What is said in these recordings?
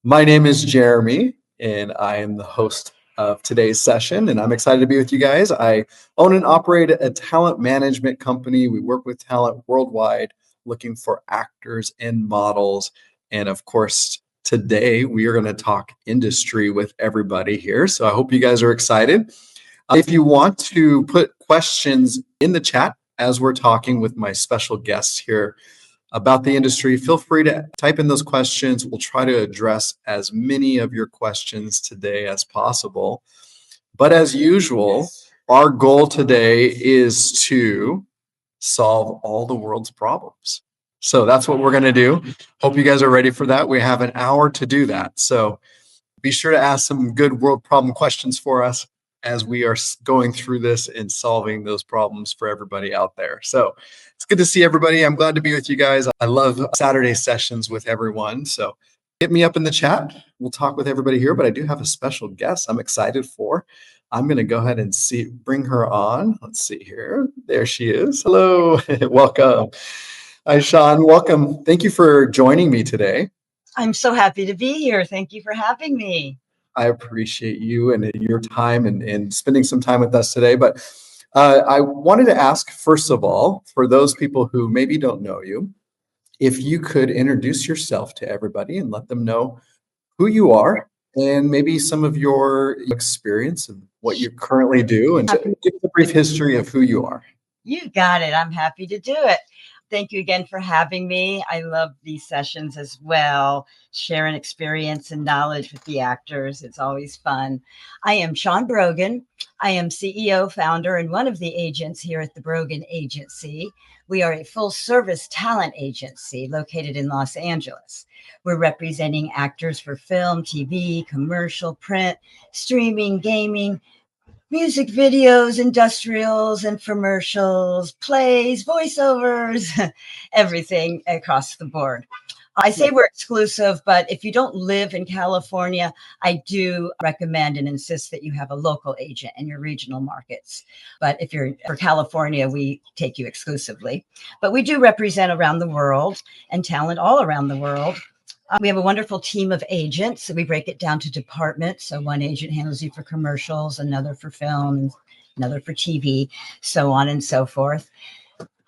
My name is Jeremy, and I am the host of today's session, and I'm excited to be with you guys. I own and operate a talent management company. We work with talent worldwide, looking for actors and models. And of course, today we are going to talk industry with everybody here. So I hope you guys are excited. If you want to put questions in the chat as we're talking with my special guests here about the industry, feel free to type in those questions. We'll try to address as many of your questions today as possible. But as usual, our goal today is to solve all the world's problems. So that's what we're going to do. Hope you guys are ready for that. We have an hour to do that. So be sure to ask some good world problem questions for us as we are going through this and solving those problems for everybody out there. So it's good to see everybody. I'm glad to be with you guys. I love Saturday sessions with everyone. So hit me up in the chat. We'll talk with everybody here, but I do have a special guest I'm excited for. I'm going to go ahead and bring her on. Let's see here. There she is. Hello. Welcome. Hi, Shawn. Welcome. Thank you for joining me today. I'm so happy to be here. Thank you for having me. I appreciate you and your time and spending some time with us today. But I wanted to ask, first of all, for those people who maybe don't know you, if you could introduce yourself to everybody and let them know who you are and maybe some of your experience and what you currently do, and give a brief history of who you are. You got it. I'm happy to do it. Thank you again for having me. I love these sessions as well, sharing experience and knowledge with the actors. It's always fun. I am Shawn Brogan. I am CEO, founder, and one of the agents here at the Brogan Agency. We are a full-service talent agency located in Los Angeles. We're representing actors for film, TV, commercial, print, streaming, gaming, music videos, industrials, infomercials, plays, voiceovers, everything across the board. I say we're exclusive, but if you don't live in California, I do recommend and insist that you have a local agent in your regional markets. But if you're for California, we take you exclusively. But we do represent around the world and talent all around the world. We have a wonderful team of agents. So we break it down to departments. So one agent handles you for commercials, another for film, another for TV, so on and so forth.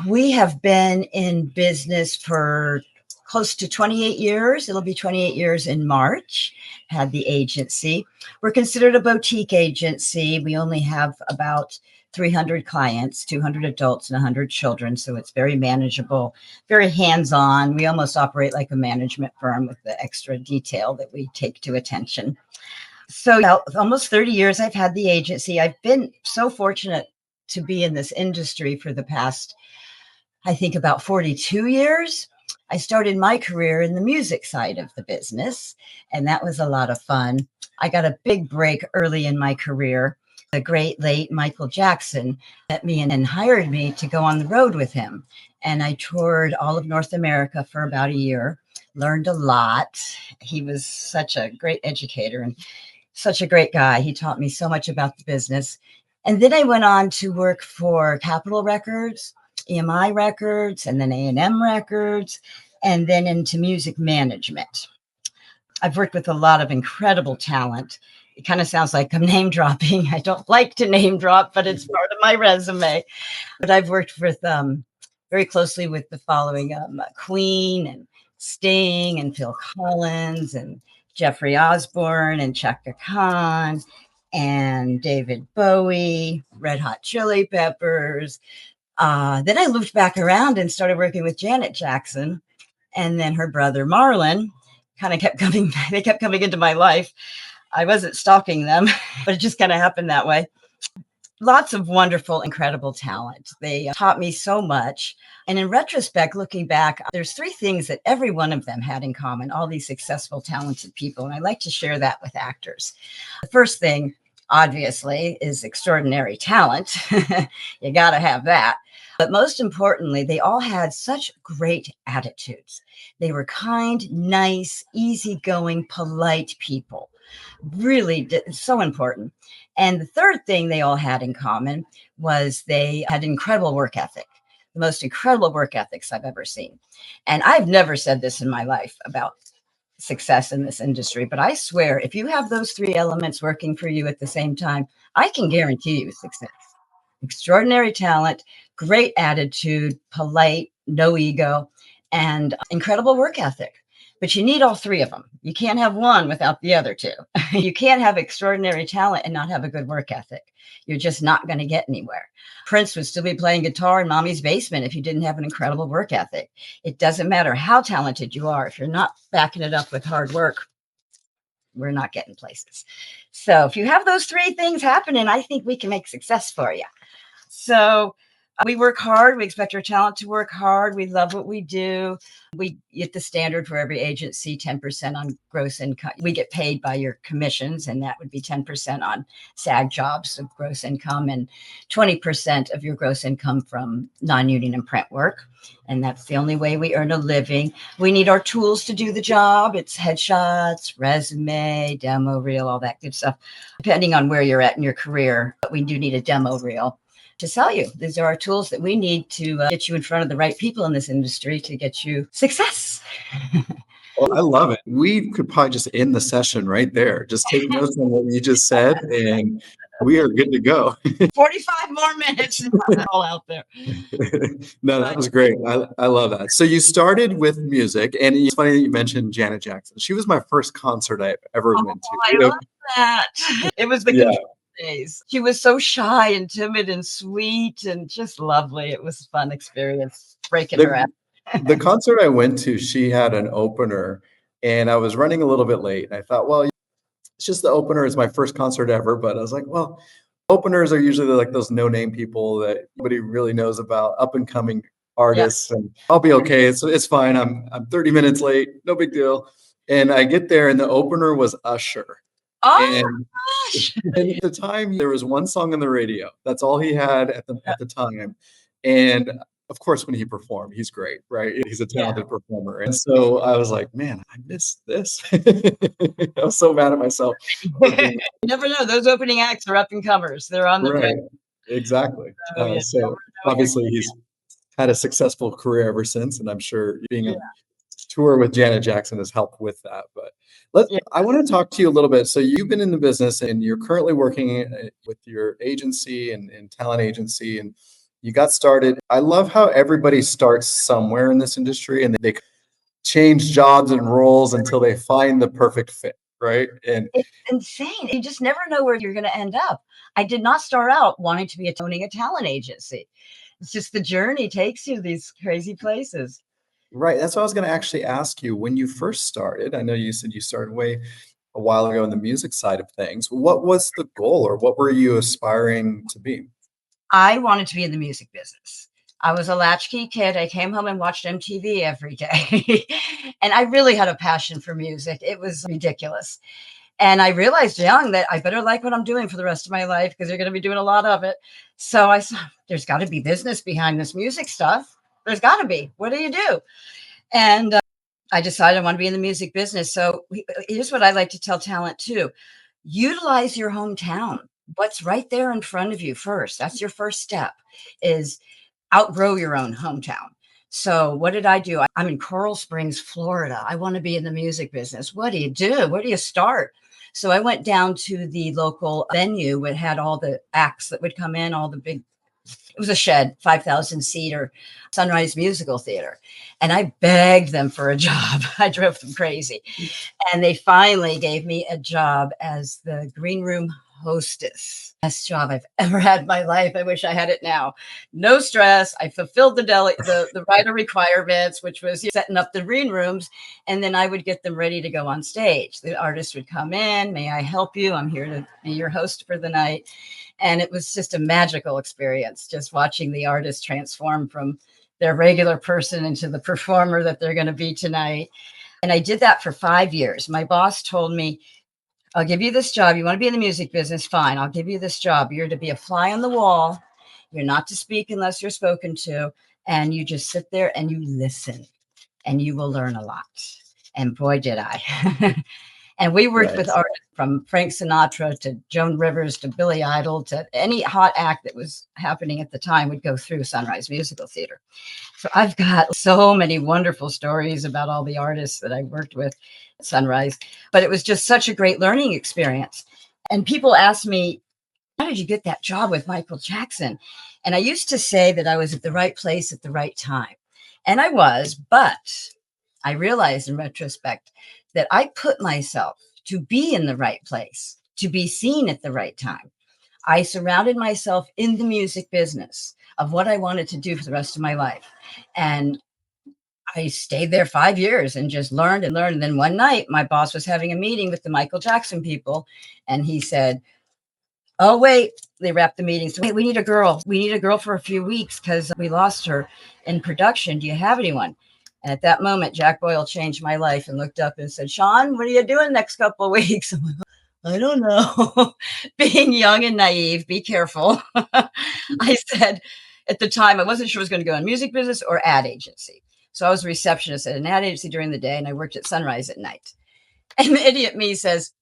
We have been in business for close to 28 years. It'll be 28 years in March, had the agency. We're considered a boutique agency. We only have about 300 clients, 200 adults and 100 children. So it's very manageable, very hands-on. We almost operate like a management firm with the extra detail that we take to attention. So almost 30 years I've had the agency. I've been so fortunate to be in this industry for the past, I think, about 42 years. I started my career in the music side of the business, and that was a lot of fun. I got a big break early in my career. The great late Michael Jackson met me and hired me to go on the road with him. And I toured all of North America for about a year, learned a lot. He was such a great educator and such a great guy. He taught me so much about the business. And then I went on to work for Capitol Records, EMI Records, and then A&M Records, and then into music management. I've worked with a lot of incredible talent. It kind of sounds like I'm name dropping. I don't like to name drop, but it's part of my resume. But I've worked with very closely with the following Queen and Sting and Phil Collins and Jeffrey Osborne and Chaka Khan and David Bowie, Red Hot Chili Peppers. Then I looped back around and started working with Janet Jackson, and then her brother Marlon kind of kept coming. They kept coming into my life. I wasn't stalking them, but it just kind of happened that way. Lots of wonderful, incredible talent. They taught me so much. And in retrospect, looking back, there's three things that every one of them had in common, all these successful, talented people. And I like to share that with actors. The first thing, obviously, is extraordinary talent. You got to have that. But most importantly, they all had such great attitudes. They were kind, nice, easygoing, polite people. Really so important. And the third thing they all had in common was they had incredible work ethic, the most incredible work ethics I've ever seen. And I've never said this in my life about success in this industry. But I swear, if you have those three elements working for you at the same time, I can guarantee you success. Extraordinary talent, great attitude, polite, no ego, and incredible work ethic. But you need all three of them. You can't have one without the other two. You can't have extraordinary talent and not have a good work ethic. You're just not going to get anywhere. Prince would still be playing guitar in mommy's basement if you didn't have an incredible work ethic. It doesn't matter how talented you are. If you're not backing it up with hard work, we're not getting places. So if you have those three things happening, I think we can make success for you. So we work hard. We expect our talent to work hard. We love what we do. We get the standard for every agency, 10% on gross income. We get paid by your commissions, and that would be 10% on SAG jobs of gross income and 20% of your gross income from non-union and print work. And that's the only way we earn a living. We need our tools to do the job. It's headshots, resume, demo reel, all that good stuff, depending on where you're at in your career. But we do need a demo reel to sell you. These are our tools that we need to get you in front of the right people in this industry to get you success. Well, I love it. We could probably just end the session right there. Just take notes on what you just said, and we are good to go. 45 more minutes all out there. No, that was great. I love that. So you started with music, and it's funny that you mentioned Janet Jackson. She was my first concert I ever went to. I love that. It was the Yeah. days. She was so shy and timid and sweet and just lovely. It was a fun experience breaking her out. The concert I went to, she had an opener, and I was running a little bit late. I thought, well, it's just the opener. It's my first concert ever, but I was like, well, openers are usually like those no-name people that nobody really knows about, up-and-coming artists, and I'll be okay. It's fine. I'm 30 minutes late, no big deal. And I get there, and the opener was Usher. Oh And gosh. and at the time, there was one song on the radio. That's all he had at the time. And of course, when he performed, he's great, right? He's a talented performer. And so I was like, man, I missed this. I was so mad at myself. You never know. Those opening acts are up and comers. They're on the Right. way. Exactly. Oh, yeah. So obviously he's had a successful career ever since, and I'm sure being on tour with Janet Jackson has helped with that. But I want to talk to you a little bit. So you've been in the business, and you're currently working with your agency and talent agency, and you got started. I love how everybody starts somewhere in this industry, and they change jobs and roles until they find the perfect fit, right? And It's insane. You just never know where you're going to end up. I did not start out wanting to be owning a talent agency. It's just the journey takes you to these crazy places. right, that's what I was going to actually ask you. When you first started, I know you said you started way a while ago in the music side of things. What was the goal, or what were you aspiring to be? I wanted to be in the music business. I was a latchkey kid. I came home and watched MTV every day. And I really had a passion for music. It was ridiculous. And I realized young that I better like what I'm doing for the rest of my life because you're going to be doing a lot of it. So I said, there's got to be business behind this music stuff. There's got to be. What do you do? And I decided I want to be in the music business. So here's what I like to tell talent too. Utilize your hometown. What's right there in front of you first. That's your first step, is outgrow your own hometown. So what did I do? I'm in Coral Springs, Florida. I want to be in the music business. What do you do? Where do you start? So I went down to the local venue that had all the acts that would come in, all the big, it was a shed, 5,000 seater Sunrise Musical Theater. And I begged them for a job. I drove them crazy. And they finally gave me a job as the green room hostess. Best job I've ever had in my life. I wish I had it now. No stress. I fulfilled the writer requirements, which was setting up the green rooms, and then I would get them ready to go on stage. The artist would come in. May I help you? I'm here to be your host for the night. And it was just a magical experience, just watching the artist transform from their regular person into the performer that they're going to be tonight. And I did that for 5 years. My boss told me, I'll give you this job. You want to be in the music business? Fine. I'll give you this job. You're to be a fly on the wall. You're not to speak unless you're spoken to. And you just sit there and you listen, and you will learn a lot. And boy, did I. And we worked with artists from Frank Sinatra to Joan Rivers to Billy Idol to any hot act that was happening at the time would go through Sunrise Musical Theater. So I've got so many wonderful stories about all the artists that I worked with. Sunrise. But it was just such a great learning experience. And people ask me, how did you get that job with Michael Jackson? And I used to say that I was at the right place at the right time. And I was, but I realized in retrospect that I put myself to be in the right place, to be seen at the right time. I surrounded myself in the music business of what I wanted to do for the rest of my life. And I stayed there 5 years and just learned and learned. And then one night, my boss was having a meeting with the Michael Jackson people. And he said, oh, wait, they wrapped the meeting. So, wait, we need a girl. We need a girl for a few weeks because we lost her in production. Do you have anyone? And at that moment, Jack Boyle changed my life and looked up and said, Shawn, what are you doing next couple of weeks? I'm like, I don't know. Being young and naive, be careful. I said, at the time, I wasn't sure I was going to go in music business or ad agency. So I was a receptionist at an ad agency during the day, and I worked at Sunrise at night. And the idiot me says,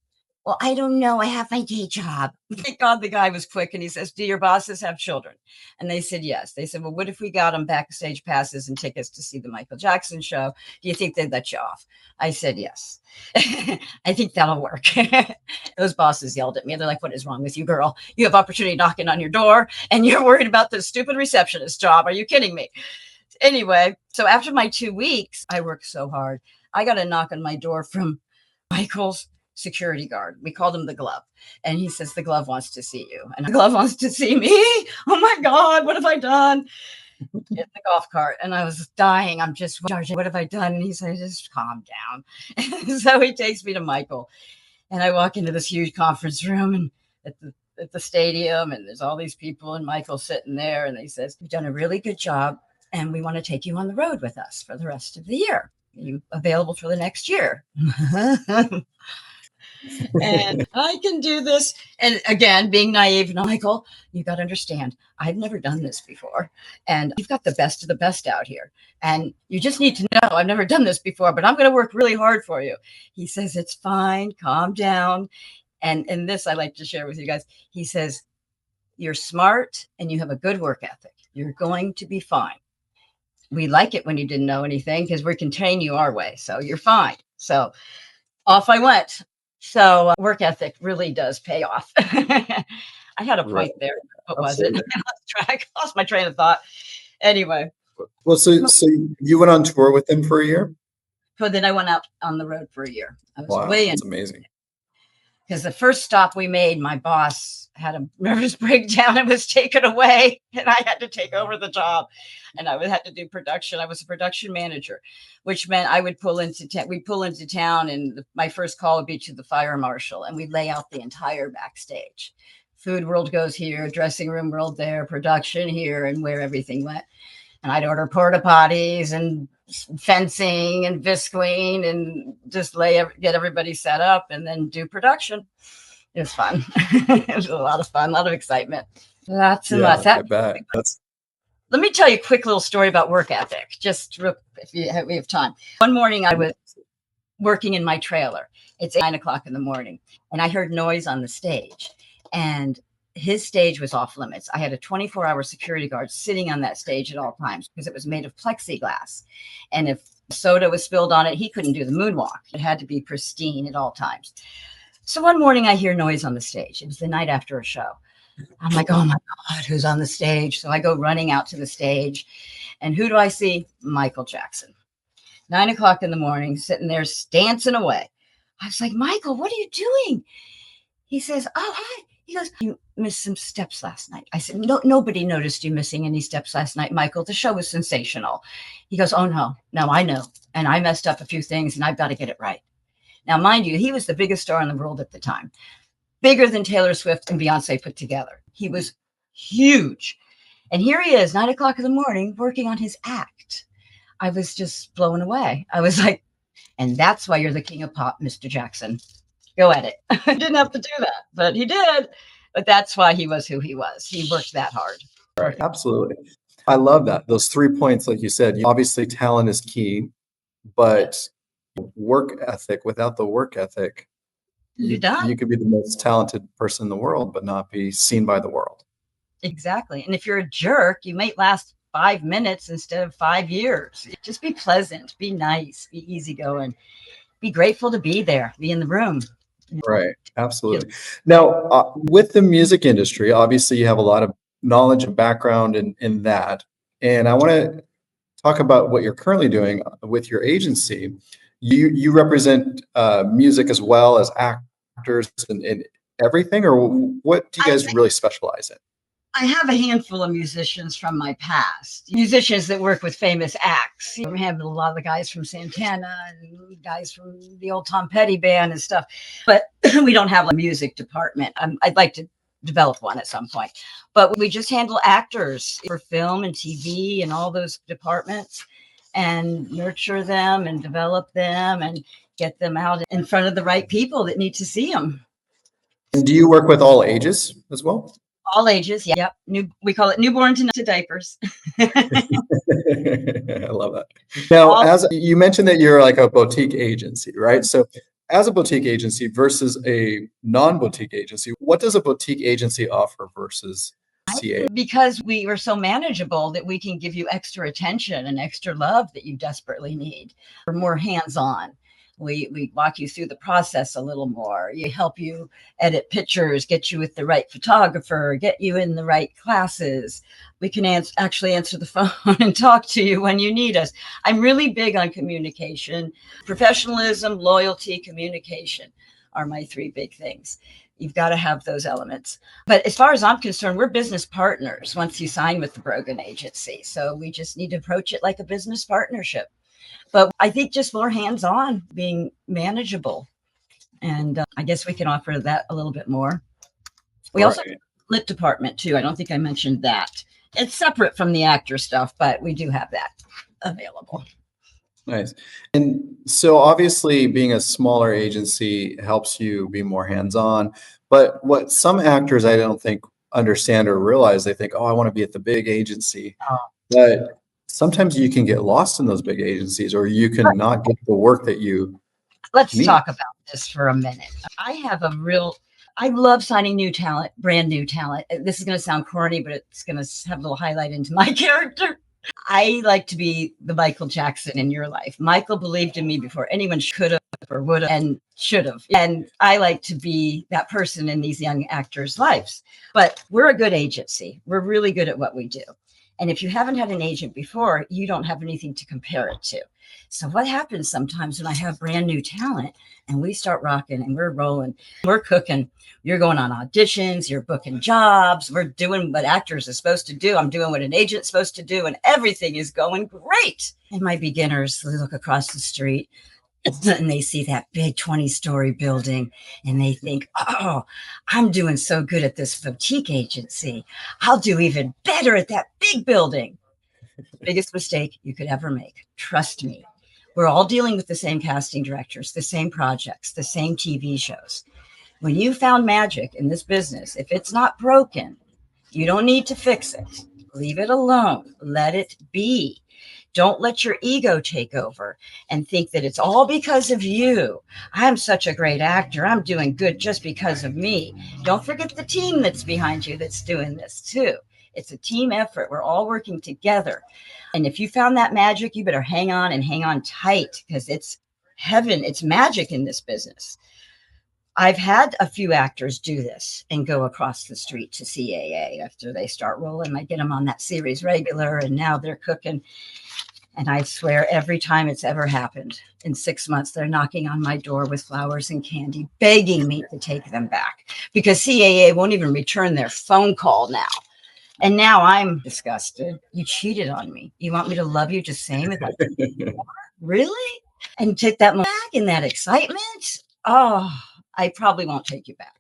well, I don't know. I have my day job. Thank God the guy was quick. And he says, do your bosses have children? And they said, yes. They said, well, what if we got them backstage passes and tickets to see the Michael Jackson show? Do you think they'd let you off? I said, yes. I think that'll work. Those bosses yelled at me. They're like, what is wrong with you, girl? You have opportunity knocking on your door and you're worried about this stupid receptionist job. Are you kidding me? Anyway, so after my 2 weeks, I worked so hard. I got a knock on my door from Michael's security guard. We called him the Glove. And he says, the Glove wants to see you. And the Glove wants to see me. Oh my God, what have I done? In the golf cart. And I was dying. I'm just, what have I done? And he said, just calm down. So he takes me to Michael. And I walk into this huge conference room and at the stadium, and there's all these people, and Michael's sitting there, and he says, you've done a really good job, and we want to take you on the road with us for the rest of the year. Are you available for the next year? And I can do this. And again, being naive, and Michael, you got to understand, I've never done this before. And you've got the best of the best out here. And you just need to know I've never done this before, but I'm going to work really hard for you. He says, it's fine. Calm down. And this I like to share with you guys. He says, you're smart and you have a good work ethic. You're going to be fine. We like it when you didn't know anything because we can train you our way. So you're fine. So off I went. So work ethic really does pay off. I had a point there. What Absolutely. was it? I lost track, lost my train of thought. Anyway. Well, so you went on tour with them for a year? So then I went out on the road for a year. I was Wow, way that's in. amazing. Because the first stop we made, my boss had a nervous breakdown and was taken away, and I had to take over the job, and I had to do production. I was a production manager, which meant I would pull into we'd pull into town, and my first call would be to the fire marshal, and we'd lay out the entire backstage. Food world goes here, dressing room world there, production here, and where everything went. And I'd order porta potties and fencing and visqueen and just get everybody set up and then do production. It was fun. It was a lot of fun, a lot of excitement. Lots and lots. I bet. Let me tell you a quick little story about work ethic, just if we have time. One morning I was working in my trailer. It's 9 o'clock in the morning, and I heard noise on the stage, and his stage was off limits. I had a 24-hour security guard sitting on that stage at all times because it was made of plexiglass. And if soda was spilled on it, he couldn't do the moonwalk. It had to be pristine at all times. So one morning I hear noise on the stage. It was the night after a show. I'm like, oh my God, who's on the stage? So I go running out to the stage. And who do I see? Michael Jackson. 9 o'clock in the morning, sitting there dancing away. I was like, Michael, what are you doing? He says, oh, hi. He goes, you missed some steps last night. I said, no, nobody noticed you missing any steps last night, Michael. The show was sensational. He goes, oh, no, I know. And I messed up a few things and I've got to get it right. Now, mind you, he was the biggest star in the world at the time, bigger than Taylor Swift and Beyonce put together. He was huge. And here he is, 9 o'clock in the morning, working on his act. I was just blown away. I was like, and that's why you're the king of pop, Mr. Jackson. Go at it. I didn't have to do that, but he did. But that's why he was who he was. He worked that hard. Right, absolutely. I love that. Those 3 points, like you said, obviously talent is key, but work ethic, without the work ethic, You're done. You could be the most talented person in the world, but not be seen by the world. Exactly. And if you're a jerk, you might last 5 minutes instead of 5 years. Just be pleasant, be nice, be easygoing. be grateful to be there, be in the room. Right. Absolutely. Now, with the music industry, obviously you have a lot of knowledge and background in that. And I want to talk about what you're currently doing with your agency. You represent music as well as actors and everything, or what do you guys really specialize in? I have a handful of musicians from my past, musicians that work with famous acts. We have a lot of the guys from Santana and guys from the old Tom Petty band and stuff, but we don't have a music department. I'd like to develop one at some point, but we just handle actors for film and TV and all those departments and nurture them and develop them and get them out in front of the right people that need to see them. And do you work with all ages as well? All ages, yep. We call it newborn to diapers. I love that. Now, as you mentioned that you're like a boutique agency, right? So as a boutique agency versus a non-boutique agency, what does a boutique agency offer versus CA? Because we are so manageable that we can give you extra attention and extra love that you desperately need. We're more hands-on. We walk you through the process a little more. We help you edit pictures, get you with the right photographer, get you in the right classes. We can actually answer the phone and talk to you when you need us. I'm really big on communication. Professionalism, loyalty, communication are my three big things. You've got to have those elements. But as far as I'm concerned, we're business partners once you sign with the Brogan Agency. So we just need to approach it like a business partnership. But I think just more hands-on, being manageable. And I guess we can offer that a little bit more. We also have a lit department too. I don't think I mentioned that. It's separate from the actor stuff, but we do have that available. Nice. And so obviously being a smaller agency helps you be more hands-on. But what some actors I don't think understand or realize, they think, oh, I want to be at the big agency. But sometimes you can get lost in those big agencies, or you can not get the work that you need. Talk about this for a minute. I love signing new talent, brand new talent. This is going to sound corny, but it's going to have a little highlight into my character. I like to be the Michael Jackson in your life. Michael believed in me before anyone could have or would have and should have. And I like to be that person in these young actors' lives. But we're a good agency. We're really good at what we do. And if you haven't had an agent before, you don't have anything to compare it to. So what happens sometimes when I have brand new talent and we start rocking and we're rolling, we're cooking, you're going on auditions, you're booking jobs, we're doing what actors are supposed to do. I'm doing what an agent's supposed to do, and everything is going great. And my beginners, they look across the street and they see that big 20-story building and they think, oh, I'm doing so good at this boutique agency. I'll do even better at that big building. Biggest mistake you could ever make. Trust me. We're all dealing with the same casting directors, the same projects, the same TV shows. When you found magic in this business, if it's not broken, you don't need to fix it. Leave it alone. Let it be. Don't let your ego take over and think that it's all because of you. I'm such a great actor. I'm doing good just because of me. Don't forget the team that's behind you that's doing this too. It's a team effort. We're all working together. And if you found that magic, you better hang on and hang on tight, because it's heaven. It's magic in this business. I've had a few actors do this and go across the street to CAA after they start rolling. I get them on that series regular, and now they're cooking. And I swear every time it's ever happened, in 6 months, they're knocking on my door with flowers and candy, begging me to take them back, because CAA won't even return their phone call now. And now I'm disgusted. You cheated on me. You want me to love you just same as I did? Really? And take that back in that excitement? Oh, I probably won't take you back.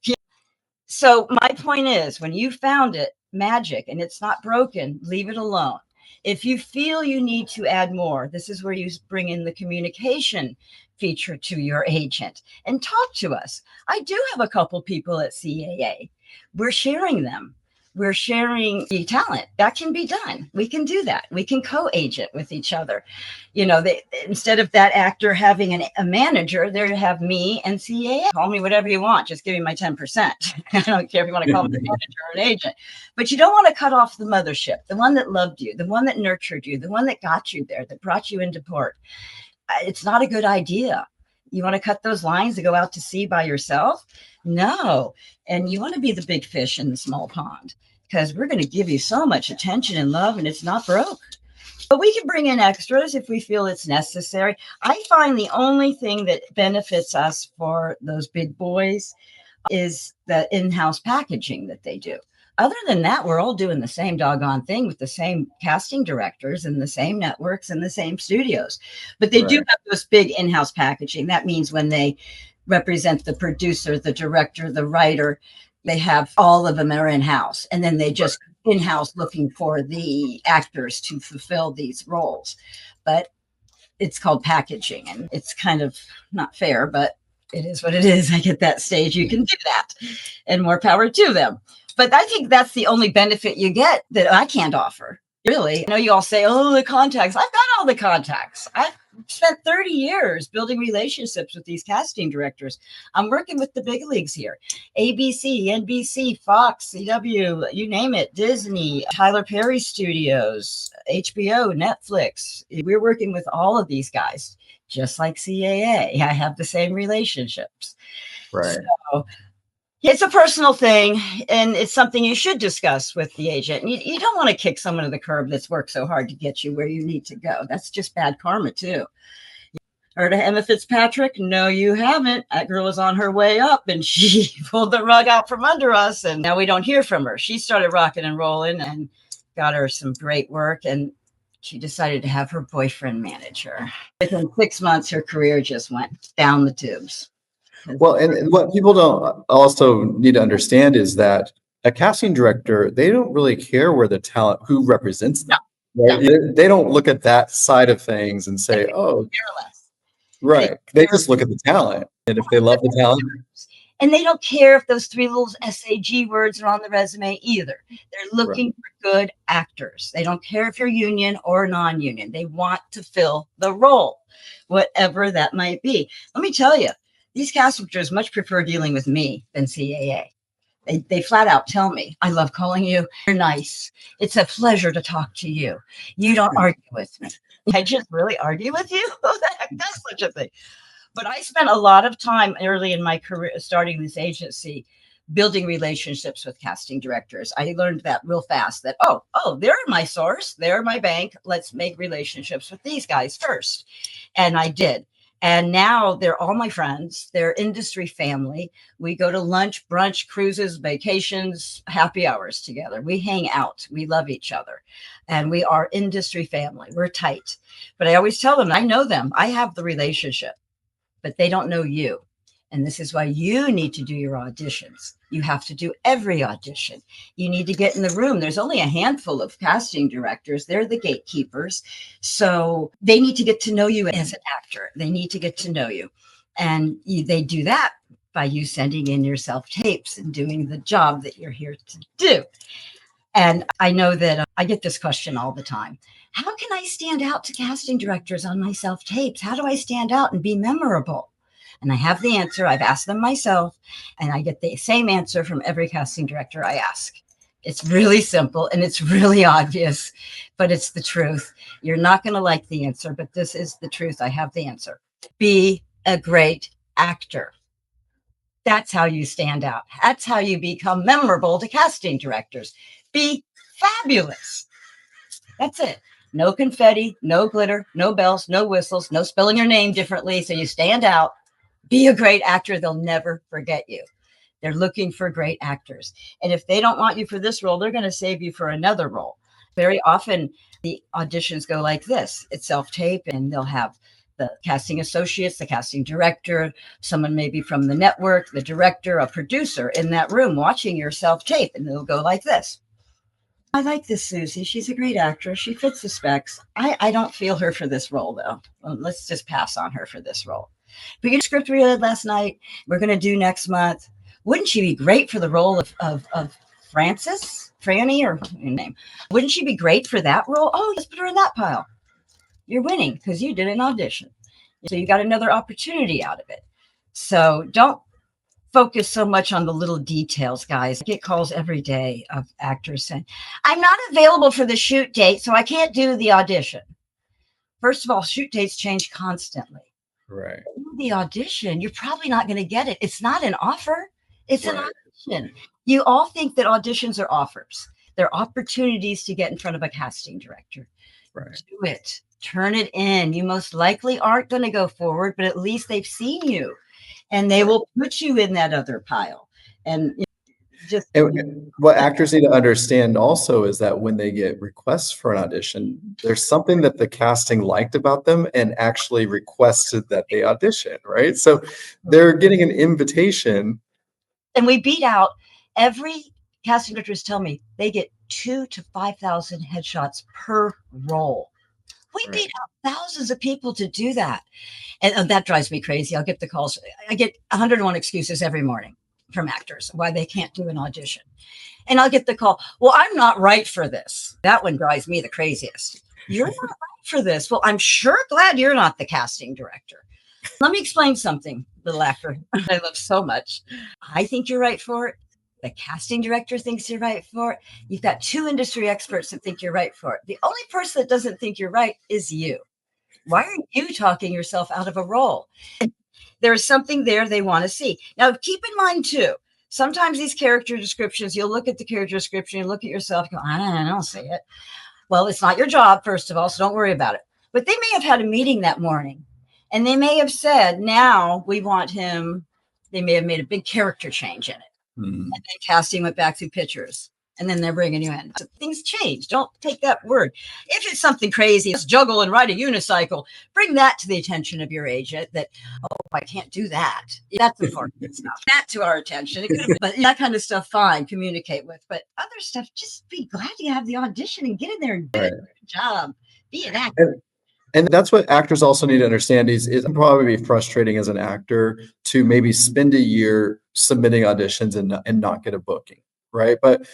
So my point is, when you found it, magic, and it's not broken, leave it alone. If you feel you need to add more, this is where you bring in the communication feature to your agent and talk to us. I do have a couple people at CAA. We're sharing them. We're sharing the talent. That can be done. We can do that. We can co-agent with each other. You know, instead of that actor having a manager, they have me and CAA. Call me whatever you want. Just give me my 10%. I don't care if you want to call me a manager or an agent. But you don't want to cut off the mothership, the one that loved you, the one that nurtured you, the one that got you there, that brought you into port. It's not a good idea. You want to cut those lines to go out to sea by yourself? No. And you want to be the big fish in the small pond, because we're going to give you so much attention and love, and it's not broke. But we can bring in extras if we feel it's necessary. I find the only thing that benefits us for those big boys is the in-house packaging that they do. Other than that, we're all doing the same doggone thing with the same casting directors and the same networks and the same studios. But they do have those big in-house packaging. That means when they represent the producer, the director, the writer, they have all of them are in-house. And then they just in-house looking for the actors to fulfill these roles. But it's called packaging, and it's kind of not fair, but it is what it is. I get that stage. You can do that, and more power to them. But I think that's the only benefit you get that I can't offer. Really, I know you all say, oh, the contacts. I've got all the contacts. I've spent 30 years building relationships with these casting directors. I'm working with the big leagues here. ABC, NBC, Fox, CW, you name it, Disney, Tyler Perry Studios, HBO, Netflix. We're working with all of these guys, just like CAA. I have the same relationships. Right. So, it's a personal thing, and it's something you should discuss with the agent. You don't want to kick someone to the curb that's worked so hard to get you where you need to go. That's just bad karma, too. Heard of Emma Fitzpatrick? No, you haven't. That girl is on her way up, and she pulled the rug out from under us, and now we don't hear from her. She started rocking and rolling and got her some great work, and she decided to have her boyfriend manage her. Within 6 months, her career just went down the tubes. Well, and what people don't also need to understand is that a casting director, they don't really care where the talent, who represents them. Right? They don't look at that side of things and say, oh, right. They just look at the talent. And if they love the talent. And they don't care if those 3 little SAG words are on the resume either. They're looking for good actors. They don't care if you're union or non-union. They want to fill the role, whatever that might be. Let me tell you, these casting directors much prefer dealing with me than CAA. They flat out tell me, I love calling you. You're nice. It's a pleasure to talk to you. You don't argue with me. I just really argue with you? Who the heck does such a thing? But I spent a lot of time early in my career starting this agency, building relationships with casting directors. I learned that real fast that, oh, they're my source. They're my bank. Let's make relationships with these guys first. And I did. And now they're all my friends. They're industry family. We go to lunch, brunch, cruises, vacations, happy hours together. We hang out. We love each other. And we are industry family. We're tight. But I always tell them, I know them. I have the relationship, but they don't know you. And this is why you need to do your auditions. You have to do every audition. You need to get in the room. There's only a handful of casting directors. They're the gatekeepers. So they need to get to know you as an actor. They need to get to know you. And they do that by you sending in your self-tapes and doing the job that you're here to do. And I know that I get this question all the time. How can I stand out to casting directors on my self-tapes? How do I stand out and be memorable? And I have the answer. I've asked them myself, and I get the same answer from every casting director I ask. It's really simple and it's really obvious, but it's the truth. You're not going to like the answer, but this is the truth. I have the answer. Be a great actor. That's how you stand out. That's how you become memorable to casting directors. Be fabulous. That's it. No confetti, no glitter, no bells, no whistles, no spelling your name differently so you stand out. Be a great actor. They'll never forget you. They're looking for great actors. And if they don't want you for this role, they're going to save you for another role. Very often the auditions go like this. It's self-tape, and they'll have the casting associates, the casting director, someone maybe from the network, the director, a producer in that room watching your self-tape, and they'll go like this. I like this Susie. She's a great actress. She fits the specs. I don't feel her for this role, though. Well, let's just pass on her for this role. But your script we read last night, we're going to do next month. Wouldn't she be great for the role of Franny, or your name? Wouldn't she be great for that role? Oh, let's put her in that pile. You're winning because you did an audition. So you got another opportunity out of it. So don't focus so much on the little details, guys. I get calls every day of actors saying, I'm not available for the shoot date, so I can't do the audition. First of all, shoot dates change constantly. Right. The audition, you're probably not going to get it. It's not an offer. It's an Right. audition. You all think that auditions are offers. They're opportunities to get in front of a casting director. Right. Do it. Turn it in. You most likely aren't going to go forward, but at least they've seen you and they will put you in that other pile. And just And what actors need to understand also is that when they get requests for an audition, there's something that the casting liked about them and actually requested that they audition, right? So they're getting an invitation. and we beat out every casting directors tell me they get 2 to 5,000 headshots per role. We beat out thousands of people to do that. And that drives me crazy. I'll get the calls. I get 101 excuses every morning from actors why they can't do an audition. And I'll get the call, well, I'm not right for this. That one drives me the craziest. You're not right for this. Well, I'm sure glad you're not the casting director. Let me explain something, little actor I love so much. I think you're right for it. The casting director thinks you're right for it. You've got 2 industry experts that think you're right for it. The only person that doesn't think you're right is you. Why are you talking yourself out of a role? There's something there they want to see. Now, keep in mind, too, sometimes these character descriptions, you'll look at the character description, you look at yourself, and go, I don't see it. Well, it's not your job, first of all, so don't worry about it. But they may have had a meeting that morning, and they may have said, now we want him. They may have made a big character change in it. And then casting went back through pictures. And then they're bringing you in. So things change. Don't take that word. If it's something crazy, let's juggle and ride a unicycle. Bring that to the attention of your agent that, oh, I can't do that. That's important stuff. That to our attention. It could have been, but that kind of stuff, fine, communicate with. But other stuff, just be glad you have the audition and get in there and do a good job. Be an actor. And that's what actors also need to understand is probably frustrating as an actor to maybe spend a year submitting auditions and not get a booking, right? But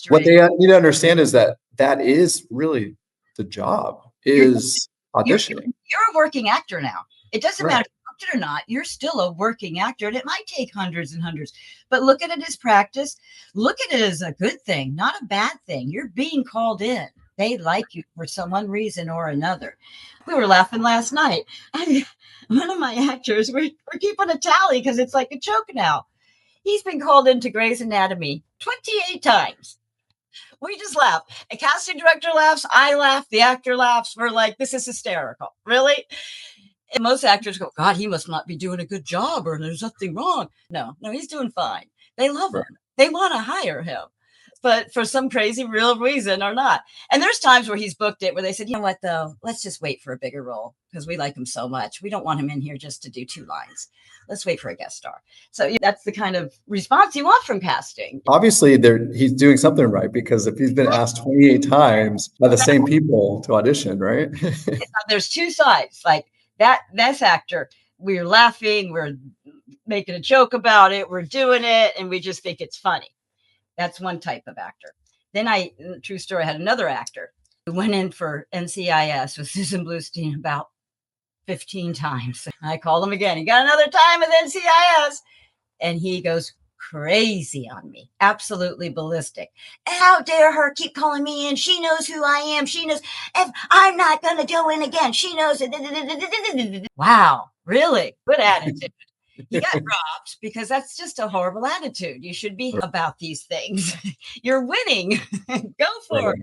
what they need to understand is that that is really the job, is auditioning. You're a working actor now. It doesn't matter if you booked it or not. You're still a working actor, and it might take hundreds and hundreds. But look at it as practice. Look at it as a good thing, not a bad thing. You're being called in. They like you for some one reason or another. We were laughing last night. One of my actors, we're keeping a tally because it's like a joke now. He's been called into Grey's Anatomy 28 times. We just laugh. A casting director laughs. I laugh. The actor laughs. We're like, this is hysterical. Really? And most actors go, God, he must not be doing a good job or there's something wrong. No, he's doing fine. They love him. They want to hire him. But for some crazy real reason or not. And there's times where he's booked it where they said, you know what, though, let's just wait for a bigger role because we like him so much. We don't want him in here just to do 2 lines. Let's wait for a guest star. So that's the kind of response you want from casting. Obviously, he's doing something right because if he's been asked 28 times by the same people to audition, right? There's 2 sides. Like this actor, we're laughing, we're making a joke about it, we're doing it, and we just think it's funny. That's one type of actor. Then true story, I had another actor who went in for NCIS with Susan Bluestein about 15 times. I called him again. He got another time with NCIS. And he goes crazy on me. Absolutely ballistic. How dare her keep calling me in? She knows who I am. She knows if I'm not going to go in again. She knows it. Wow. Really? Good attitude. He got dropped because that's just a horrible attitude. You should be about these things. You're winning. Go for it.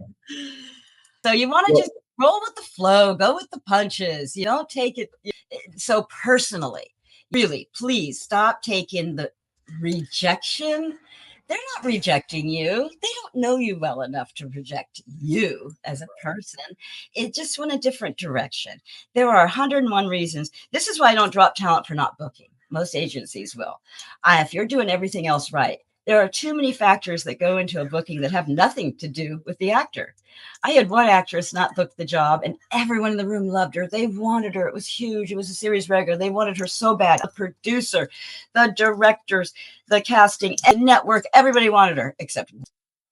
So you want to just roll with the flow, go with the punches. You don't take it so personally. Really, please stop taking the rejection. They're not rejecting you. They don't know you well enough to reject you as a person. It just went a different direction. There are 101 reasons. This is why I don't drop talent for not booking. Most agencies will. If you're doing everything else right, there are too many factors that go into a booking that have nothing to do with the actor. I had one actress not book the job, and everyone in the room loved her. They wanted her. It was huge. It was a series regular. They wanted her so bad. The producer, the directors, the casting, and network, everybody wanted her except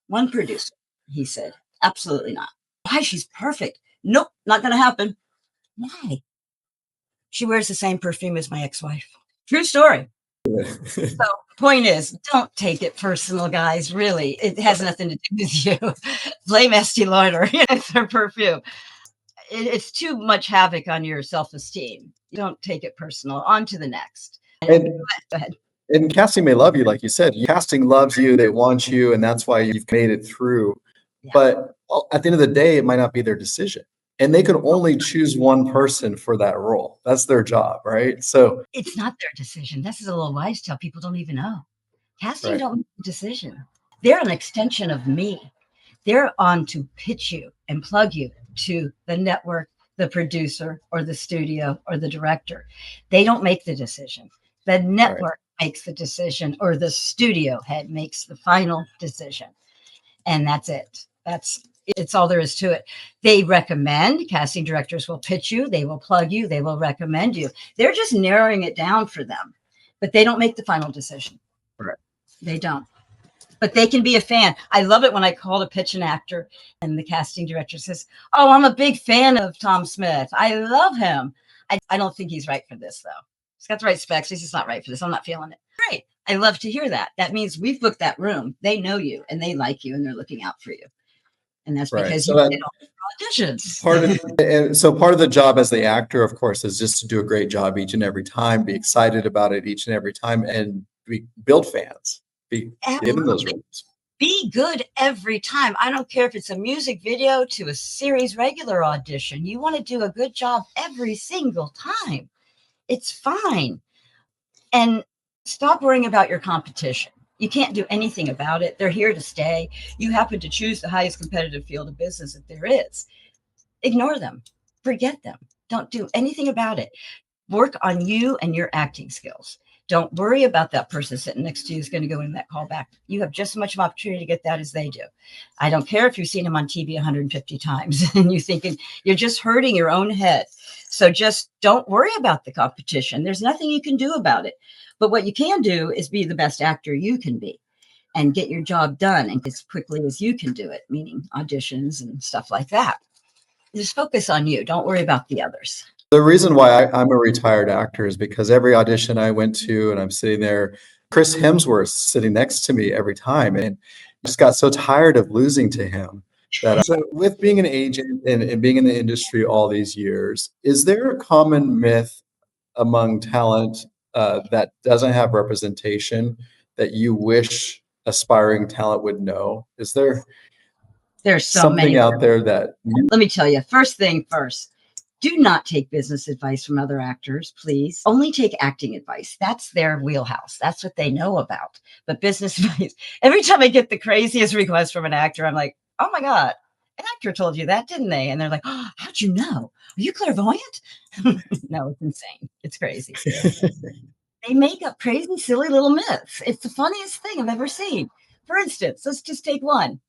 one producer. He said, absolutely not. Why? She's perfect. Nope, not going to happen. Why? She wears the same perfume as my ex-wife. True story. So point is, don't take it personal, guys. Really, it has nothing to do with you. Blame Estee Lauder. It's her perfume. It's too much havoc on your self-esteem. You don't take it personal. On to the next. And Go ahead. and casting may love you, like you said. Casting loves you, they want you, and that's why you've made it through. Yeah. But at the end of the day, it might not be their decision. And they can only choose one person for that role. That's their job, right? So It's not their decision. This is a little wise tale people don't even know. Casting Right. don't make a decision. They're an extension of me. They're on to pitch you and plug you to the network, the producer, or the studio, or the director. They don't make the decision. The network makes the decision, or the studio head makes the final decision. And that's it. It's all there is to it. They recommend, casting directors will pitch you, they will plug you, they will recommend you. They're just narrowing it down for them, but they don't make the final decision. Right. They don't. But they can be a fan. I love it when I call to pitch an actor and the casting director says, "Oh, I'm a big fan of Tom Smith. I love him. I don't think he's right for this, though. He's got the right specs. He's just not right for this. I'm not feeling it." Great. I love to hear that. That means we've booked that room. They know you and they like you and they're looking out for you. And that's because you did all the auditions. Part of the job as the actor, of course, is just to do a great job each and every time, be excited about it each and every time, and build fans. Be in those rooms. Be good every time. I don't care if it's a music video to a series regular audition. You want to do a good job every single time. It's fine. And stop worrying about your competition. You can't do anything about it. They're here to stay. You happen to choose the highest competitive field of business that there is. Ignore them. Forget them. Don't do anything about it. Work on you and your acting skills. Don't worry about that person sitting next to you is going to go in that callback. You have just as much of an opportunity to get that as they do. I don't care if you've seen them on TV 150 times and you're thinking you're just hurting your own head. So just don't worry about the competition. There's nothing you can do about it. But what you can do is be the best actor you can be and get your job done and as quickly as you can do it, meaning auditions and stuff like that. Just focus on you. Don't worry about the others. The reason why I'm a retired actor is because every audition I went to and I'm sitting there, Chris Hemsworth's sitting next to me every time. And I just got so tired of losing to him that so with being an agent and being in the industry all these years, is there a common myth among talent that doesn't have representation that you wish aspiring talent would know? Is there's so something many out there that let me tell you, first thing first, do not take business advice from other actors, please. Only take acting advice. That's their wheelhouse. That's what they know about. But business advice, every time I get the craziest request from an actor, I'm like, oh my God, an actor told you that, didn't they? And they're like, oh, how'd you know? Are you clairvoyant? No, it's insane. It's crazy. They make up crazy, silly little myths. It's the funniest thing I've ever seen. For instance, let's just take one.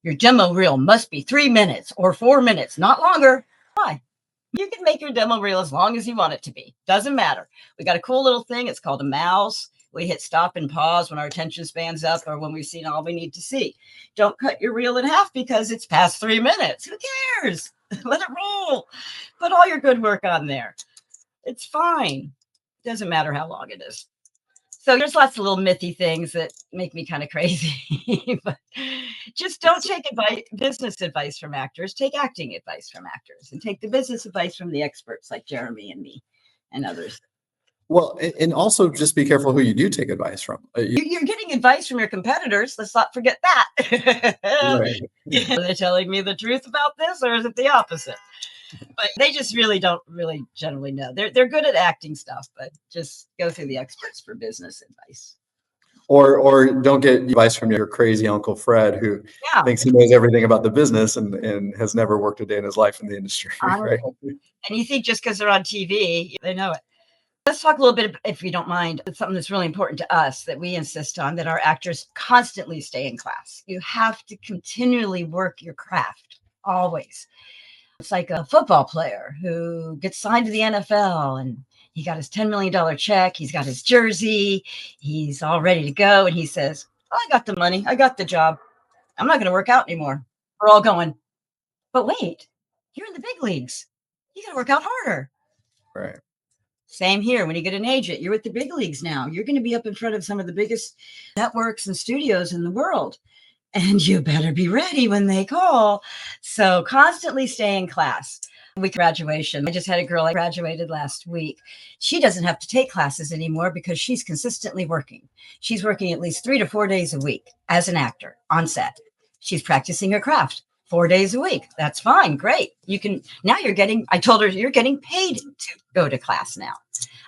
Your demo reel must be 3 minutes or 4 minutes, not longer. Why? You can make your demo reel as long as you want it to be. Doesn't matter. We got a cool little thing. It's called a mouse. We hit stop and pause when our attention span's up or when we've seen all we need to see. Don't cut your reel in half because it's past 3 minutes. Who cares? Let it roll. Put all your good work on there. It's fine. Doesn't matter how long it is. So there's lots of little mythy things that make me kind of crazy. But just don't take business advice from actors. Take acting advice from actors and take the business advice from the experts like Jeremy and me and others. Well, and also just be careful who you do take advice from. You're getting advice from your competitors. Let's not forget that. Right. Are they telling me the truth about this or is it the opposite? But they just don't really generally know. They're good at acting stuff, but just go through the experts for business advice. Or don't get advice from your crazy Uncle Fred who thinks he knows everything about the business and has never worked a day in his life in the industry. Right? And you think just because they're on TV, they know it. Let's talk a little bit, if you don't mind, something that's really important to us that we insist on, that our actors constantly stay in class. You have to continually work your craft, always. It's like a football player who gets signed to the NFL and he got his $10 million check. He's got his jersey. He's all ready to go. And he says, oh, I got the money. I got the job. I'm not going to work out anymore. We're all going, but wait, you're in the big leagues. You got to work out harder. Right. Same here. When you get an agent, you're with the big leagues now. You're going to be up in front of some of the biggest networks and studios in the world. And you better be ready when they call. So constantly stay in class. with graduation. I just had a girl I graduated last week. She doesn't have to take classes anymore because she's consistently working. She's working at least 3 to 4 days a week as an actor on set. She's practicing her craft 4 days a week. That's fine. Great. You can, now you're getting, I told her you're getting paid to go to class now.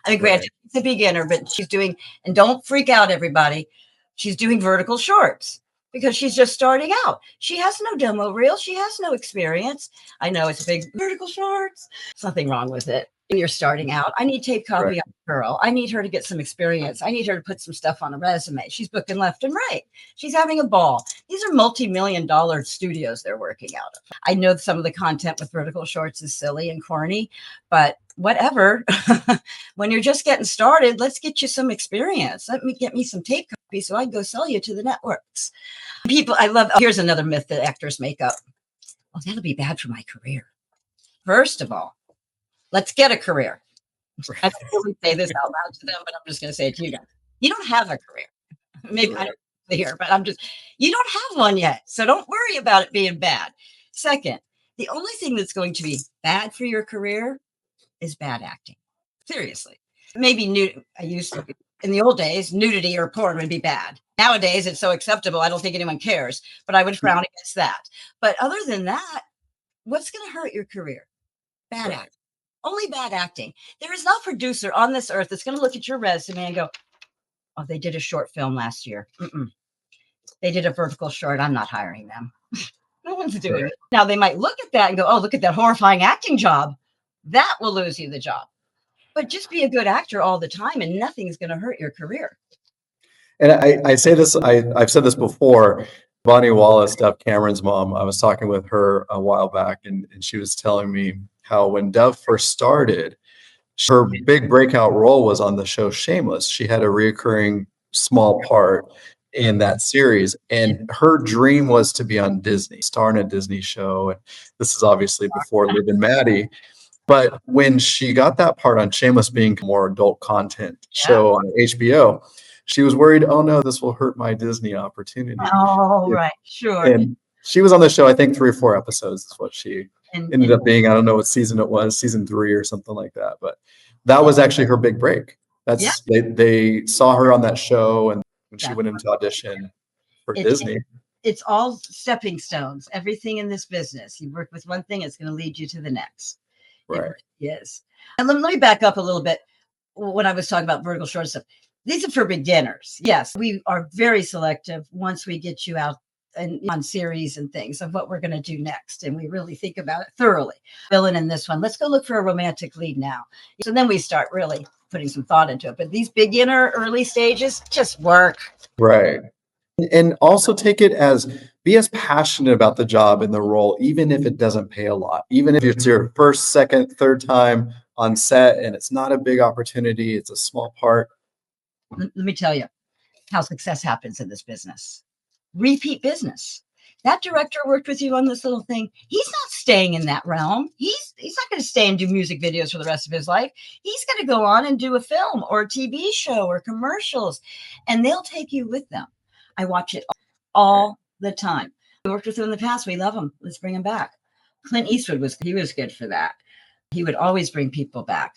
I mean, granted, she's a beginner, but she's doing, and don't freak out, everybody. She's doing vertical shorts because she's just starting out. She has no demo reel. She has no experience. I know it's a big vertical shorts. There's nothing wrong with it. When you're starting out, I need tape copy on the girl. I need her to get some experience. I need her to put some stuff on a resume. She's booking left and right. She's having a ball. These are multi-million-dollar studios they're working out of. I know some of the content with vertical shorts is silly and corny, but whatever. When you're just getting started, let's get you some experience. Let me get me some tape copy so I can go sell you to the networks. People, I love, here's another myth that actors make up. Oh, that'll be bad for my career. First of all, let's get a career. I don't really say this out loud to them, but I'm just going to say it to you guys. You don't have a career. Maybe I don't here, but you don't have one yet. So don't worry about it being bad. Second, the only thing that's going to be bad for your career is bad acting. Seriously. Maybe in the old days, nudity or porn would be bad. Nowadays, it's so acceptable. I don't think anyone cares, but I would frown against that. But other than that, what's going to hurt your career? Bad acting. Only bad acting. There is no producer on this earth that's going to look at your resume and go, oh, they did a short film last year. They did a vertical short. I'm not hiring them. No one's doing it. Now, they might look at that and go, oh, look at that horrifying acting job. That will lose you the job. But just be a good actor all the time and nothing's going to hurt your career. And I say this, I've said this before. Bonnie Wallace, Dove Cameron's mom, I was talking with her a while back, and she was telling me how when Dove first started, her big breakout role was on the show Shameless. She had a reoccurring small part in that series, and her dream was to be on Disney, star in a Disney show. And this is obviously before Liv and Maddie. But when she got that part on Shameless, being more adult content show on HBO, she was worried, oh no, this will hurt my Disney opportunity. Oh, right. Sure. And she was on the show, I think 3 or 4 episodes is what she ended up being. I don't know what season it was, season 3 or something like that. But that was actually her big break. They saw her on that show, and when she went into audition for Disney. It's all stepping stones. Everything in this business, you work with one thing, it's going to lead you to the next. Right. Yes. And let me back up a little bit. When I was talking about vertical short stuff, these are for beginners. Yes, we are very selective once we get you out and on series and things of what we're going to do next. And we really think about it thoroughly. Villain in this one, let's go look for a romantic lead now. So then we start really putting some thought into it. But these beginner early stages just work. Right. And also be as passionate about the job and the role, even if it doesn't pay a lot, even if it's your first, second, third time on set and it's not a big opportunity, it's a small part. Let me tell you how success happens in this business. Repeat business. That director worked with you on this little thing. He's not staying in that realm. He's not going to stay and do music videos for the rest of his life. He's going to go on and do a film or a TV show or commercials, and they'll take you with them. I watch it all the time. We worked with him in the past. We love him. Let's bring him back. Clint Eastwood was good for that. He would always bring people back.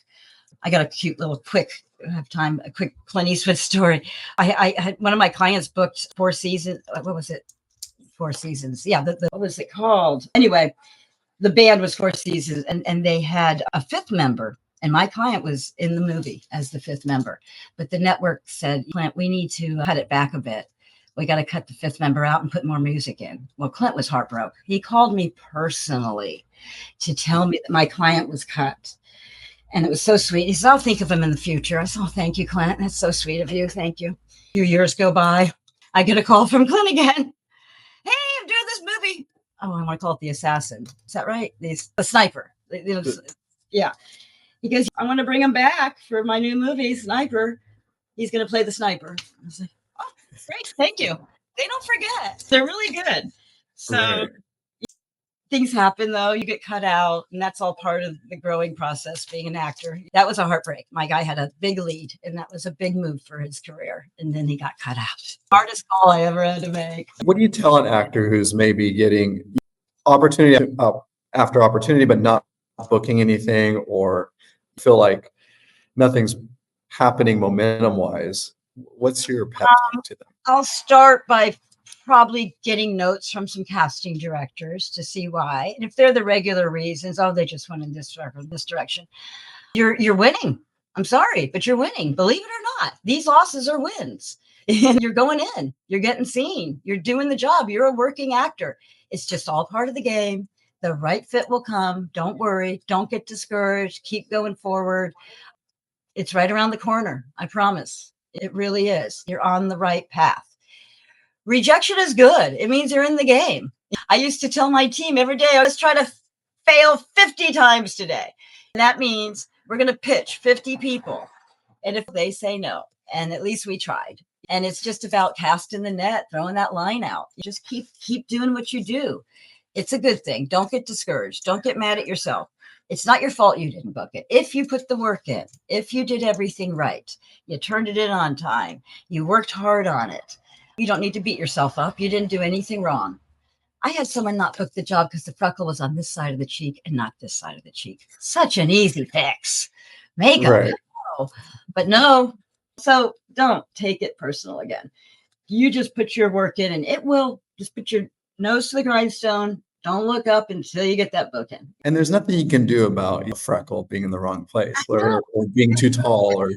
I got a cute little quick Clint Eastwood story. I had one of my clients booked 4 seasons. What was it? 4 seasons. Yeah. What was it called? Anyway, the band was 4 seasons, and they had a 5th member. And my client was in the movie as the 5th member. But the network said, Clint, we need to cut it back a bit. We got to cut the 5th member out and put more music in. Well, Clint was heartbroken. He called me personally to tell me that my client was cut. And it was so sweet. He said, I'll think of him in the future. I said, oh, thank you, Clint. That's so sweet of you. Thank you. A few years go by. I get a call from Clint again. Hey, I'm doing this movie. Oh, I want to call it The Assassin. Is that right? The Sniper. Yeah. He goes, I want to bring him back for my new movie, Sniper. He's going to play the sniper. I was like, oh, great. Thank you. They don't forget. They're really good. So things happen, though. You get cut out, and that's all part of the growing process, being an actor. That was a heartbreak. My guy had a big lead, and that was a big move for his career. And then he got cut out. Hardest call I ever had to make. What do you tell an actor who's maybe getting opportunity after opportunity, but not booking anything or feel like nothing's happening momentum wise, what's your pep talk to them? I'll start by probably getting notes from some casting directors to see why. And if they're the regular reasons, oh, they just went in this direction. You're winning. I'm sorry, but you're winning. Believe it or not, these losses are wins. And you're going in, you're getting seen, you're doing the job, you're a working actor. It's just all part of the game. The right fit will come. Don't worry. Don't get discouraged. Keep going forward. It's right around the corner. I promise. It really is. You're on the right path. Rejection is good. It means you're in the game. I used to tell my team every day, let's try to fail 50 times today. And that means we're going to pitch 50 people. And if they say no, and at least we tried. And it's just about casting the net, throwing that line out. You just keep doing what you do. It's a good thing. Don't get discouraged. Don't get mad at yourself. It's not your fault you didn't book it. If you put the work in, if you did everything right, you turned it in on time, you worked hard on it, you don't need to beat yourself up. You didn't do anything wrong. I had someone not book the job because the freckle was on this side of the cheek and not this side of the cheek. Such an easy fix. Makeup. Right. No. But no. So don't take it personal again. You just put your work in and it will. Just put your nose to the grindstone. Don't look up until you get that book in. And there's nothing you can do about a freckle being in the wrong place or being too tall or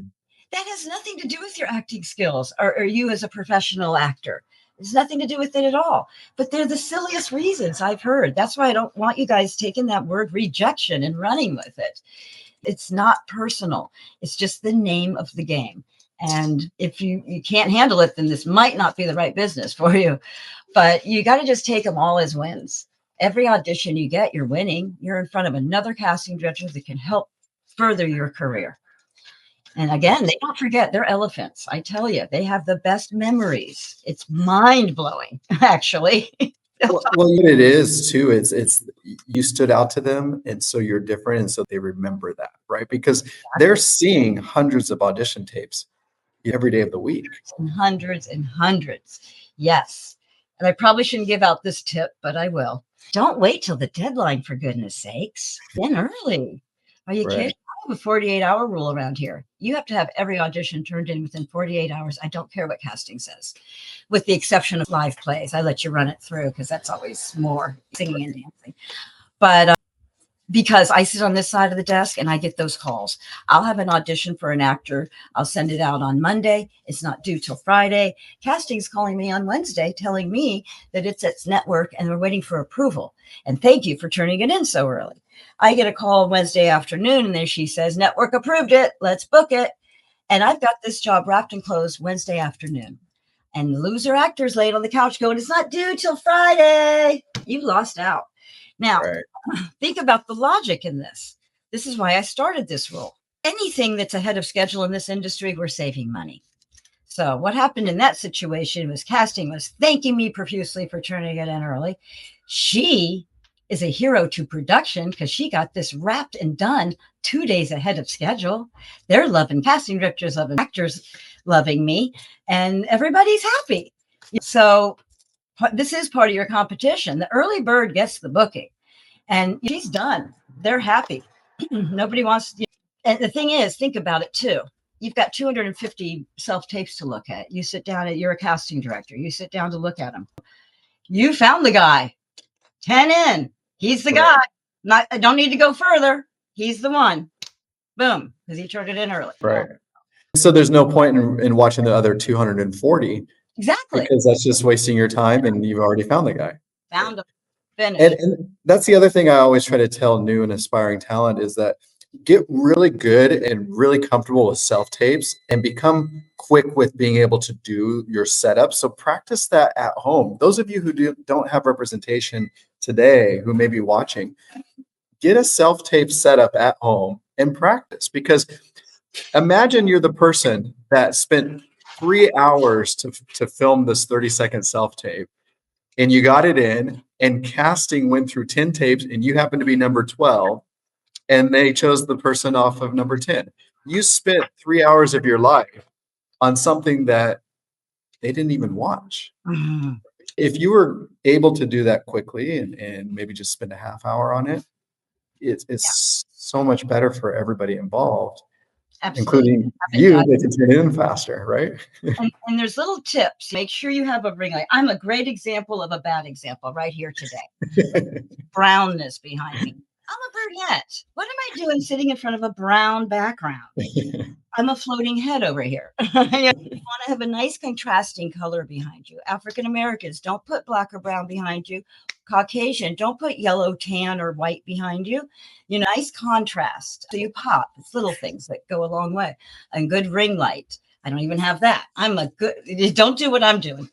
that has nothing to do with your acting skills or you as a professional actor. It's nothing to do with it at all. But they're the silliest reasons I've heard. That's why I don't want you guys taking that word rejection and running with it. It's not personal. It's just the name of the game. And if you can't handle it, then this might not be the right business for you. But you got to just take them all as wins. Every audition you get, you're winning. You're in front of another casting director that can help further your career. And again, they don't forget, they're elephants. I tell you, they have the best memories. It's mind blowing, actually. well, it is too. It's you stood out to them, and so you're different, and so they remember that, right? Because they're seeing hundreds of audition tapes every day of the week. And hundreds and hundreds. Yes. And I probably shouldn't give out this tip, but I will. Don't wait till the deadline, for goodness sakes. Then early. Are you kidding? I have a 48-hour rule around here. You have to have every audition turned in within 48 hours. I don't care what casting says, with the exception of live plays. I let you run it through because that's always more singing and dancing. But because I sit on this side of the desk and I get those calls. I'll have an audition for an actor. I'll send it out on Monday. It's not due till Friday. Casting's calling me on Wednesday telling me that it's at network and we're waiting for approval. And thank you for turning it in so early. I get a call Wednesday afternoon and there she says, network approved it. Let's book it. And I've got this job wrapped and closed Wednesday afternoon. And the loser actor's laid on the couch going, it's not due till Friday. You've lost out. Now, think about the logic in this. This is why I started this rule. Anything that's ahead of schedule in this industry, we're saving money. So what happened in that situation was casting was thanking me profusely for turning it in early. She is a hero to production because she got this wrapped and done 2 days ahead of schedule. They're loving casting directors, loving actors, loving me, and everybody's happy. So this is part of your competition. The early bird gets the booking and she's done. They're happy. Nobody wants to. And the thing is, think about it too. You've got 250 self-tapes to look at. You sit down, you're a casting director. You sit down to look at them. You found the guy. 10 in. He's the guy. I don't need to go further. He's the one. Boom. Because he turned it in early. Right. So there's no point in watching the other 240. Exactly. Because that's just wasting your time and you've already found the guy. Found him. Finished. And that's the other thing I always try to tell new and aspiring talent is that get really good and really comfortable with self-tapes and become quick with being able to do your setup. So practice that at home. Those of you who don't have representation today, who may be watching, get a self-tape setup at home and practice. Because imagine you're the person that spent 3 hours to film this 30-second self-tape and you got it in and casting went through 10 tapes and you happen to be number 12 and they chose the person off of number 10. You spent 3 hours of your life on something that they didn't even watch. Mm-hmm. If you were able to do that quickly and maybe just spend a half hour on it, it's so much better for everybody involved, Absolutely. including Having you. that. They can turn it in faster, right? And there's little tips. Make sure you have a ring light. I'm a great example of a bad example right here today. Brownness behind me. I'm a brunette. What am I doing sitting in front of a brown background? I'm a floating head over here. You want to have a nice contrasting color behind you. African Americans, don't put black or brown behind you. Caucasian, don't put yellow, tan, or white behind you. Nice contrast. So you pop. It's little things that go a long way. And good ring light. I don't even have that. Don't do what I'm doing.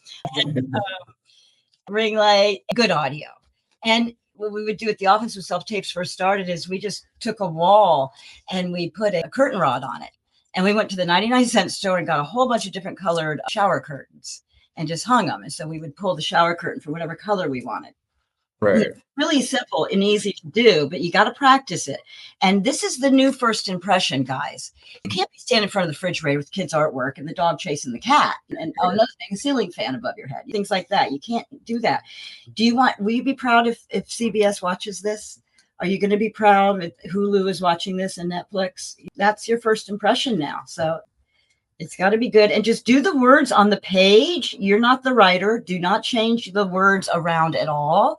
Ring light, good audio. And what we would do at the office when self-tapes first started is we just took a wall and we put a curtain rod on it. And we went to the 99-cent store and got a whole bunch of different colored shower curtains and just hung them. And so we would pull the shower curtain for whatever color we wanted. Right. Really simple and easy to do, but you got to practice it. And this is the new first impression, guys. You can't be standing in front of the refrigerator with kids' artwork and the dog chasing the cat and another thing, a ceiling fan above your head, things like that. You can't do that. Will you be proud if CBS watches this? Are you going to be proud if Hulu is watching this and Netflix? That's your first impression now. So it's got to be good. And just do the words on the page. You're not the writer. Do not change the words around at all.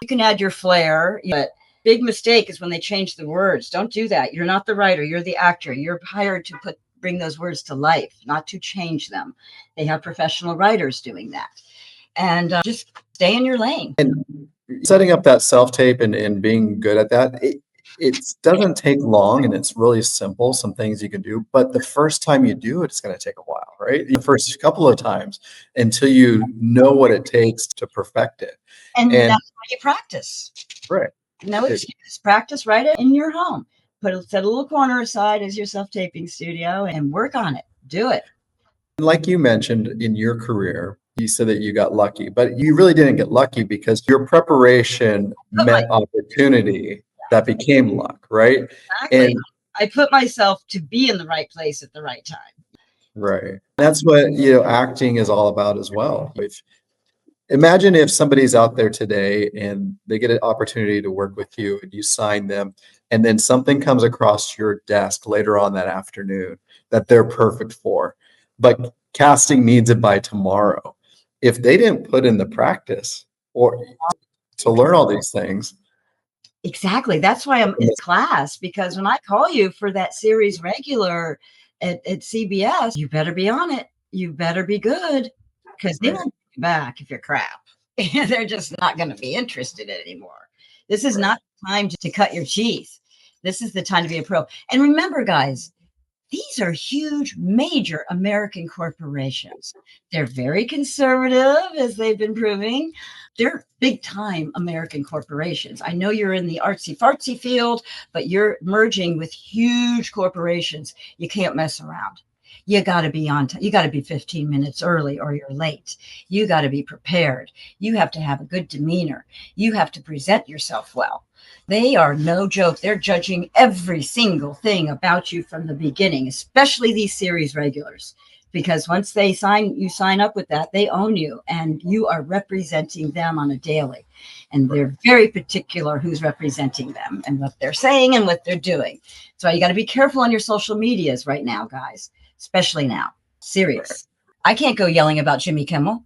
You can add your flair, but big mistake is when they change the words. Don't do that. You're not the writer. You're the actor. You're hired to bring those words to life, not to change them. They have professional writers doing that. And just stay in your lane. And setting up that self-tape and being good at that, it doesn't take long and it's really simple, some things you can do. But the first time you do it, it's going to take a while, right? The first couple of times until you know what it takes to perfect it. And that's why you practice. Right. No excuse. Practice, write it in your home. Set a little corner aside as your self-taping studio and work on it. Do it. Like you mentioned in your career, you said that you got lucky, but you really didn't get lucky because your preparation met opportunity that became luck, right? Exactly. And I put myself to be in the right place at the right time. right. That's what, acting is all about as well. Imagine if somebody's out there today and they get an opportunity to work with you and you sign them, and then something comes across your desk later on that afternoon that they're perfect for, but casting needs it by tomorrow. If they didn't put in the practice or to learn all these things. Exactly. That's why I'm in class, because when I call you for that series regular at CBS, you better be on it. You better be good, because they won't be back if you're crap. They're just not going to be interested anymore. This is not the time to cut your teeth. This is the time to be a pro. And remember, guys, these are huge, major American corporations. They're very conservative, as they've been proving. They're big time American corporations. I know you're in the artsy fartsy field, but you're merging with huge corporations. You can't mess around. You got to be on time. You got to be 15 minutes early or you're late. You got to be prepared. You have to have a good demeanor. You have to present yourself well. They are no joke. They're judging every single thing about you from the beginning, especially these series regulars, because once you sign up with that, they own you and you are representing them on a daily. And they're very particular who's representing them and what they're saying and what they're doing. So you got to be careful on your social medias right now, guys, especially now. Serious. I can't go yelling about Jimmy Kimmel.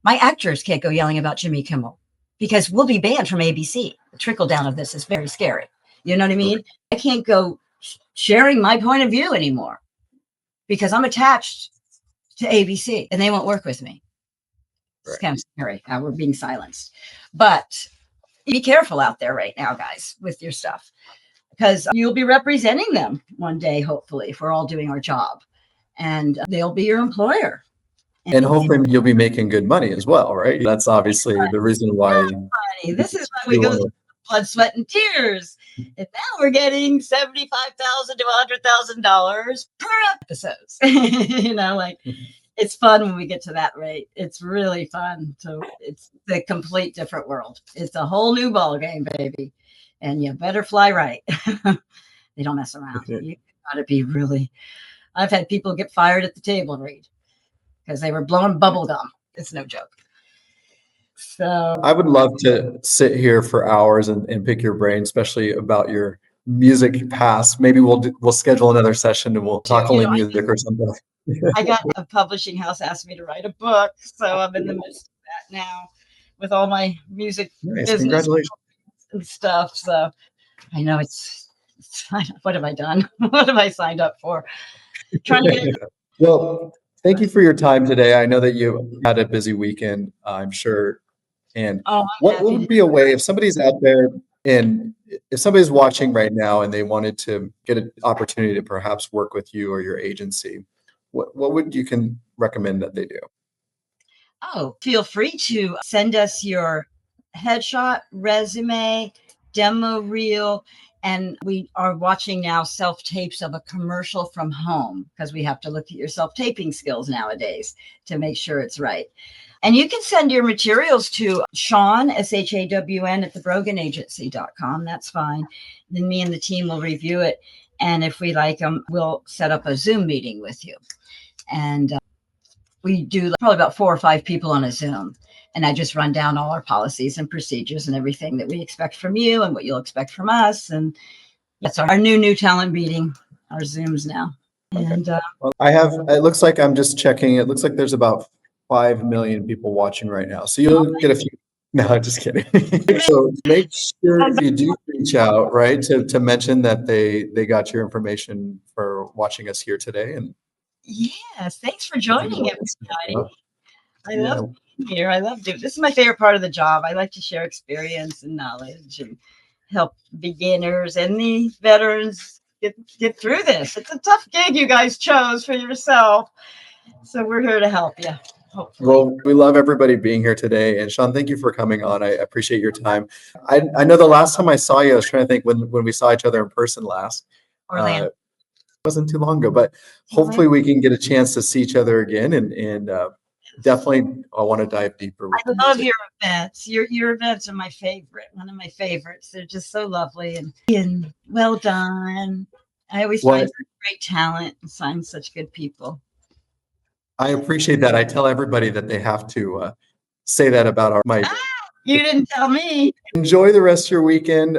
My actors can't go yelling about Jimmy Kimmel because we'll be banned from ABC. The trickle down of this is very scary. You know what I mean? I can't go sharing my point of view anymore because I'm attached to ABC and they won't work with me. It's kind of scary how we're being silenced. But be careful out there right now, guys, with your stuff, because you'll be representing them one day, hopefully, if we're all doing our job, and they'll be your employer. And hopefully you'll be making good money as well, right? That's obviously the reason why. This is why we go through blood, sweat, and tears. And now we're getting $75,000 to $100,000 per episode. It's fun when we get to that rate. It's really fun. So it's the complete different world. It's a whole new ball game, baby. And you better fly right. They don't mess around. You got to be really. I've had people get fired at the table, Reed, because they were blowing bubble gum. It's no joke. So I would love to sit here for hours and pick your brain, especially about your music past. Maybe we'll schedule another session and we'll talk only music or something. I got a publishing house asked me to write a book, so I'm in the midst of that now with all my music Nice, business congratulations. and stuff. So I know it's what have I done? What have I signed up for? Trying to get Well, thank you for your time today. I know that you had a busy weekend, I'm sure. And oh, I'm what happy would to be a way if somebody's out there and if somebody's watching right now and they wanted to get an opportunity to perhaps work with you or your agency, what would you can recommend that they do? Oh, feel free to send us your headshot, resume, demo reel. And we are watching now self tapes of a commercial from home because we have to look at your self taping skills nowadays to make sure it's right. And you can send your materials to Shawn, SHAWN, at the Brogan Agency.com. That's fine. Then me and the team will review it. And if we like them, we'll set up a Zoom meeting with you. And we do probably about 4 or 5 people on a Zoom. And I just run down all our policies and procedures and everything that we expect from you and what you'll expect from us. And that's our new talent meeting, our Zooms now. Okay. And Well, it looks like I'm just checking. It looks like there's about 5 million people watching right now. So you'll get a few. No, just kidding. So make sure if you do reach out, right, to mention that they got your information for watching us here today. And yes, thanks for joining everybody. I yeah, love being here. I love doing this. Is my favorite part of the job. I like to share experience and knowledge and help beginners and the veterans get through this. It's a tough gig you guys chose for yourself. So we're here to help you. Hopefully. well, we love everybody being here today. And Shawn, thank you for coming on. I appreciate your time. I know the last time I saw you, I was trying to think when we saw each other in person last. Orlando. Wasn't too long ago, but hopefully we can get a chance to see each other again and definitely I want to dive deeper with I the love music. your events. Your events are my favorite. One of my favorites. They're just so lovely and well done. I always Well, find such great talent and find such good people. I appreciate that. I tell everybody that they have to say that about my. You didn't tell me. Enjoy the rest of your weekend.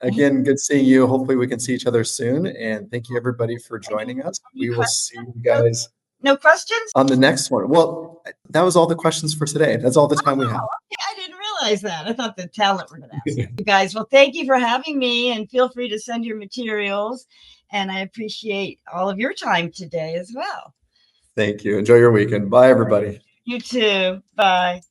Again, good seeing you. Hopefully we can see each other soon. And thank you everybody for joining us. We will see you guys No questions? on the next one. Well, that was all the questions for today. That's all the time we have. I didn't realize that. I thought the talent were going to ask you guys. Well, thank you for having me and feel free to send your materials. And I appreciate all of your time today as well. Thank you. Enjoy your weekend. Bye, everybody. You too. Bye.